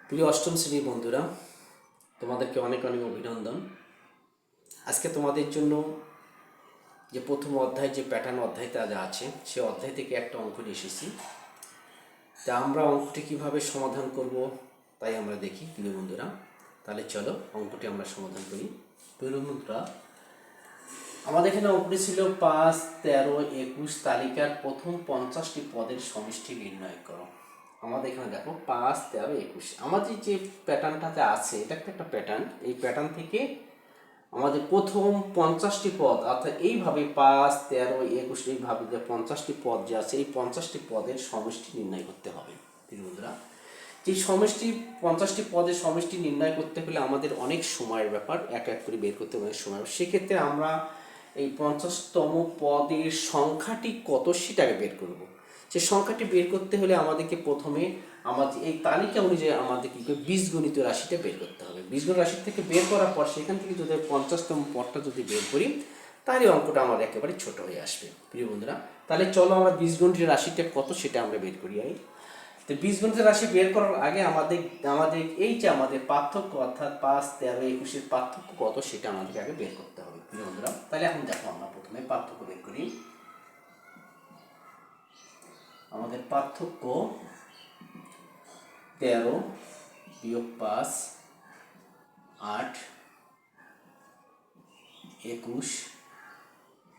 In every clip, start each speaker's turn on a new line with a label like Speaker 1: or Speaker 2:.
Speaker 1: প্রিয় অষ্টম শ্রেণীর বন্ধুরা, তোমাদেরকে অনেক অনেক অভিনন্দন। আজকে তোমাদের জন্য যে প্রথম অধ্যায়, যে প্যাটার্ন অধ্যায়টা যা আছে, সে অধ্যায় থেকে একটা অঙ্ক নিয়ে এসেছি। তা আমরা অঙ্কটি কীভাবে সমাধান করব তাই আমরা দেখি প্রিয় বন্ধুরা। তাহলে চলো অঙ্কটি আমরা সমাধান করি। প্রিয় বন্ধুরা, আমাদের এখানে অঙ্কটি ছিল 5, 13, 21 তালিকার প্রথম 50টি পদের সমষ্টি নির্ণয় করো। আমাদের এখানে দেখো 5, 13, 21 আমাদের যে প্যাটার্নটাতে আছে, এটা একটা প্যাটার্ন। এই প্যাটার্ন থেকে আমাদের প্রথম 50টি পদ, অর্থাৎ এইভাবে 5, 13, 21 এইভাবে যে 50টি পদ যে আছে, এই 50টি পদের সমষ্টি নির্ণয় করতে হবে। বন্ধুরা, যে সমষ্টি 50টি পদের সমষ্টি নির্ণয় করতে হলে আমাদের অনেক সময়ের ব্যাপার, এক এক করে বের করতে অনেক সময়। সেক্ষেত্রে আমরা এই 50তম পদের সংখ্যাটি কত সেটাকে বের করব। যে সংখ্যাটি বের করতে হলে আমাদেরকে প্রথমে আমাদের এই তালিকা অনুযায়ী আমাদেরকে বীজগণিত রাশিটা বের করতে হবে। বীজগণিত রাশি থেকে বের করার পর সেখান থেকে যদি 50তম পদটা যদি বের করি, তাহলে অঙ্কটা আমাদের একেবারে ছোট হয়ে আসবে। প্রিয় বন্ধুরা, তাহলে চলো আমরা বীজগণিতের রাশিটা কত সেটা আমরা বের করি। তো বীজগণিতের রাশি বের করার আগে আমাদের এই যে আমাদের পার্থক্য, অর্থাৎ 5, 13, 21 পার্থক্য কত সেটা আমাদেরকে আগে বের করতে হবে। প্রিয় বন্ধুরা, তাহলে এখন দেখো আমরা প্রথমে পার্থক্য বের করি। আমাদের পার্থক্য 13 বিয়োগ 5 8, 21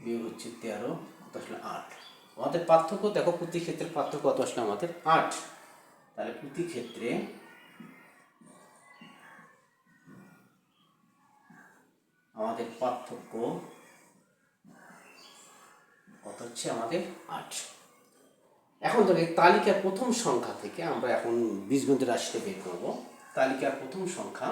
Speaker 1: বিয়োগ হচ্ছে 13, কত আসলে 8। আমাদের পার্থক্য দেখো, প্রতি ক্ষেত্রে পার্থক্য কত আসলে আমাদের 8। তাহলে প্রতি ক্ষেত্রে আমাদের পার্থক্য কত হচ্ছে আমাদের 8। এখন ধরে তালিকার প্রথম সংখ্যা থেকে আমরা এখন বীজগণিতের রাশিটা বের করব। তালিকার প্রথম সংখ্যা,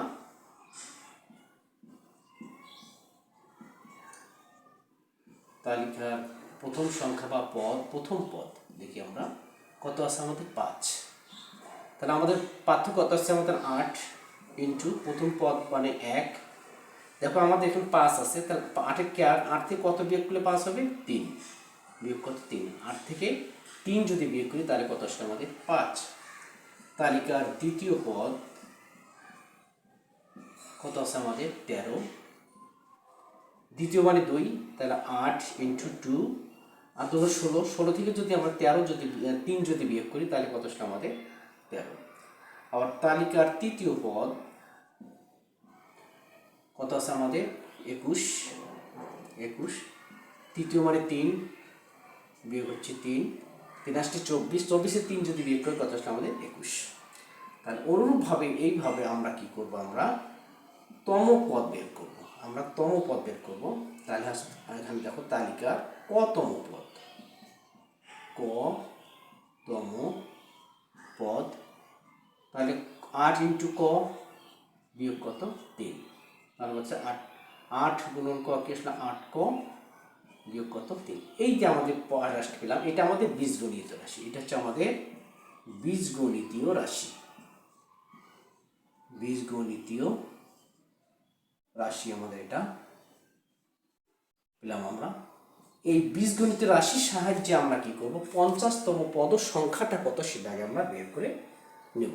Speaker 1: তালিকার প্রথম সংখ্যা বা পদ, প্রথম পদ দেখি আমরা কত আছে আমাদের 5। তাহলে আমাদের পার্থক্য কত আছে আমাদের 8 ইন্টু প্রথম পদ মানে 1। দেখো আমাদের এখানে 5 আছে, তাহলে 8 থেকে কত বিয়োগ করলে 5 হবে? 3 বিয়োগ কত? 3। 8 থেকে 3 যদি বিয়োগ করি তাহলে কত আসলে আমাদের 5। তালিকার দ্বিতীয় পদ কত আছে আমাদের? 13। দ্বিতীয় মানে 2, তাহলে 8 ইন্টু 2 আর 2 16। 16 থেকে যদি আমরা 13 যদি 3 যদি বিয়োগ করি তাহলে কত আসলে আমাদের? 13। আবার তালিকার তৃতীয় পদ কত আছে আমাদের? 21। 21 তৃতীয় মানে 3 বিয়োগ হচ্ছে 3, 3 আসছে 24। 24-এ 3 যদি বিয়োগ করি কত আসলে আমাদের? 21। তাহলে অনুরূপভাবে এইভাবে আমরা কি করব, আমরা তম পদ বের করব। আমরা তম পদ বের করব। তাহলে এখানে দেখো তালিকার কতম পদ, কতম পদ, তাহলে 8 ইন্টু ক বিয়োগ কত? 3। তাহলে হচ্ছে 8 গুণন ক কি আসলে 8 ক বিয়োগ কত? 3। এই যে আমাদের রাশি পেলাম, এটা আমাদের বীজগণিত রাশি। এটা হচ্ছে আমাদের বীজগণিতীয় রাশি। বীজগণিতীয় রাশি আমাদের এটা পেলাম আমরা। এই বীজগণিতের রাশির সাহায্যে আমরা কি করব, 50তম পদ সংখ্যাটা কত সেটা আগে আমরা বের করে নেব।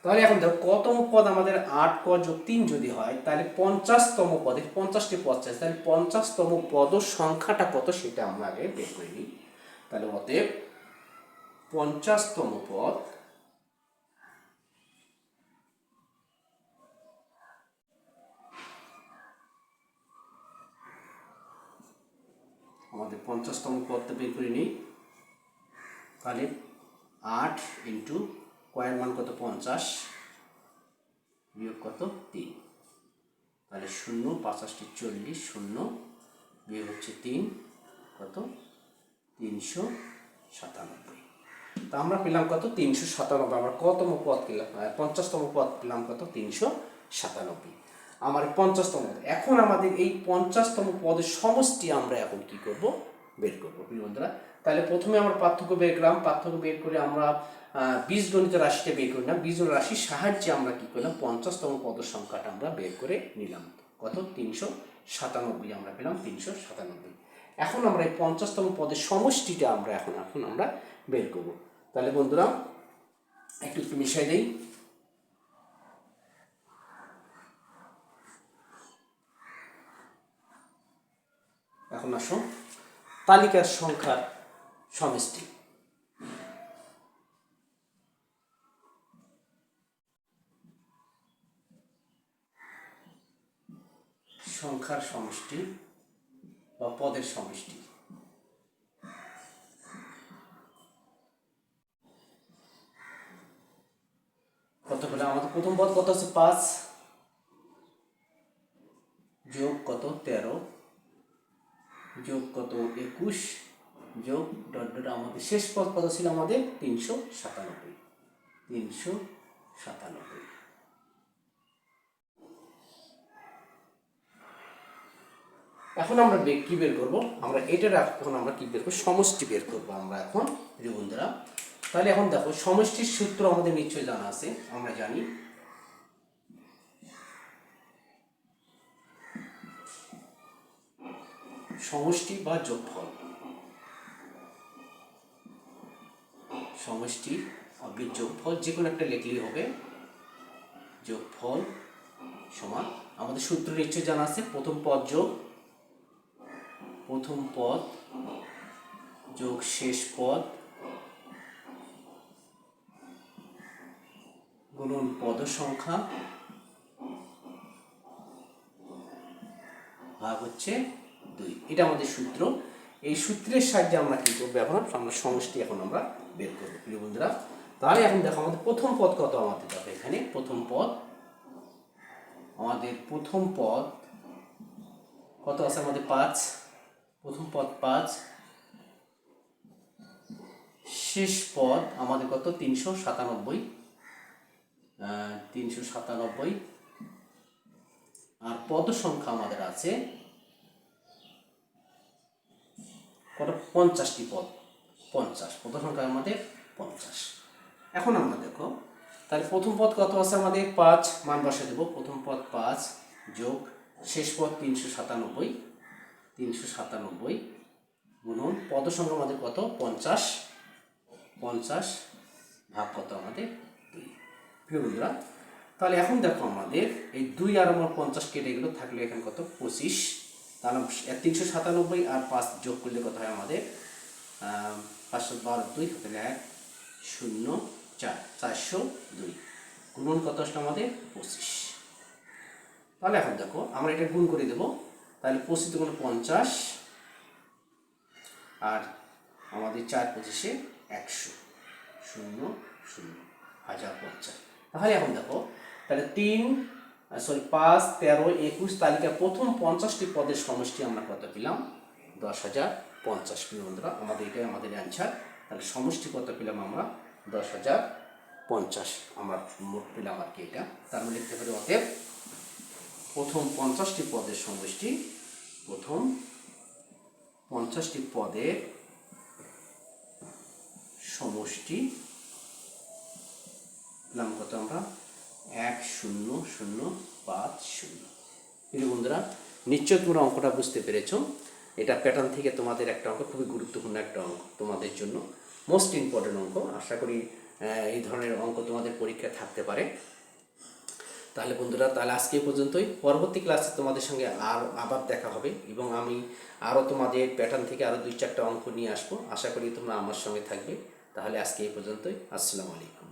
Speaker 1: তাহলে এখন দেখো কতম পদ আমাদের 8 ক যোগ 3 যদি হয়, তাহলে 50তম পদে 50টি পদ চাই, তাহলে 50তম পদ সংখ্যাটা কত সেটা আমরা আগে বের করে নিই। তাহলে অতএব 50তম পদ আমাদের 50তম পদটা বের করে নিই। তাহলে 8 ইন্টু কয়ের মান কত? 50 বিয়োগ কত? 3। তাহলে 0, 5 40, 0 বিয়োগ হচ্ছে 3, কত? 397। তো আমরা পেলাম কত? 397। আমরা কতম পদ পেলাম? 50তম পদ পেলাম কত? 397। আমার 50তম। এখন আমাদের এই 50তম পদের সমষ্টি আমরা এখন কি করব, বের করবো প্রিয় বন্ধুরা। তাহলে প্রথমে আমরা পার্থক্য বের করলাম। পার্থক্য বের করে আমরা বীজগণিত রাশিটা বের করি না, বীজগণিত রাশির সাহায্যে আমরা কি করলাম, 50তম পদের সংখ্যাটা আমরা বের করে নিলাম। কত? 397। আমরা পেলাম 397। এখন আমরা এই 50তম পদের সমষ্টিটা আমরা এখন আমরা বের করব। তাহলে বন্ধুরা একটু মিশাই দেই। এখন আসো তালিকার সংখ্যার সমষ্টি। সংখ্যার সমষ্টি বা পদের সমষ্টি। কত বলে আমাদের প্রথম পদ কত আছে 5 যোগ কত 13 যোগ কত 21 যোগ ডট ডট আমাদের শেষ পদ কত ছিল আমাদের 397। এখন আমরা কি বের করব? আমরা এটার এখন আমরা কি বের করব? সমষ্টি বের করব আমরা এখন প্রিয় বন্ধুরা। তাহলে এখন দেখো সমষ্টির সূত্র আমাদের নিশ্চয়ই জানা আছে, আমরা জানি সমষ্টি বা যোগফল। সমষ্টি অব্দি যোগফল যে কোনো একটা লিখলেই হবে। যোগফল সমান আমাদের সূত্র নিশ্চয়ই জানা আছে, প্রথম পদ যোগ শেষ পদ গুণন পদ সংখ্যা ভাগ হচ্ছে 2। এটা আমাদের সূত্র। এই সূত্রের সাহায্যে আমরা কি করবো? এখন আমরা সমষ্টি এখন আমরা বের করবো প্রিয় বন্ধুরা। তাহলে এখন দেখো আমাদের প্রথম পদ কত আমাদের দেখো এখানে প্রথম পদ কত আছে আমাদের 5। প্রথম পদ 5, শেষ পদ আমাদের কত 397। আর পদ সংখ্যা আমাদের আছে কত 50টি পদ, 50 পদ সংখ্যা আমাদের 50। এখন আমরা দেখো তাহলে প্রথম পদ কত আছে আমাদের 5, মান বসে দেবো। প্রথম পদ 5 যোগ শেষ পদ 397 গুণন পদ সংখ্যা আমাদের কত 50 ভাগ কত আমাদের 2। প্রিয় বন্ধুরা তাহলে এখন দেখো আমাদের এই 2 আর আমার 50 কেটে গেল, থাকলে এখানে কত 25। তাহলে 397 আর 5 যোগ করলে কত হয় আমাদের 512 2 তাহলে 402 গুণন কত আসলে আমাদের 25। তাহলে এখন দেখো আমরা এটা গুণ করে দেবো। তাহলে 25 গুণ 50 আর আমাদের 4 25 100 1050। তাহলে এখন দেখো তাহলে 5 13 21 তালিকা প্রথম 50টি পদের সমষ্টি আমরা কত পেলাম? 10,050। প্রিয় বন্ধুরা আমাদের এটাই আমাদের অ্যান্সার। তাহলে সমষ্টি কত পেলাম আমরা? 10,050 আমরা মোট পেলাম আর কি এটা। তার মানে লিখতে পারি অতএব প্রথম 50টি পদের সমষ্টি, প্রথম 50টি পদের সমষ্টি পেলাম কত আমরা 10050। প্রিয় বন্ধুরা নিশ্চয় তোমরা অঙ্কটা বুঝতে পেরেছ। এটা প্যাটার্ন থেকে তোমাদের একটা অঙ্ক, খুবই গুরুত্বপূর্ণ একটা অঙ্ক, তোমাদের জন্য মোস্ট ইম্পর্টেন্ট অঙ্ক। আশা করি এই ধরনের অঙ্ক তোমাদের পরীক্ষায় থাকতে পারে। তাহলে বন্ধুরা তাহলে আজকে এই পর্যন্তই। পরবর্তী ক্লাসে তোমাদের সঙ্গে আবার দেখা হবে এবং আমি আরও তোমাদের প্যাটার্ন থেকে আরও 2-4টা অঙ্ক নিয়ে আসবো। আশা করি তোমরা আমার সঙ্গে থাকবে। তাহলে আজকে এই পর্যন্তই। আসসালামু আলাইকুম।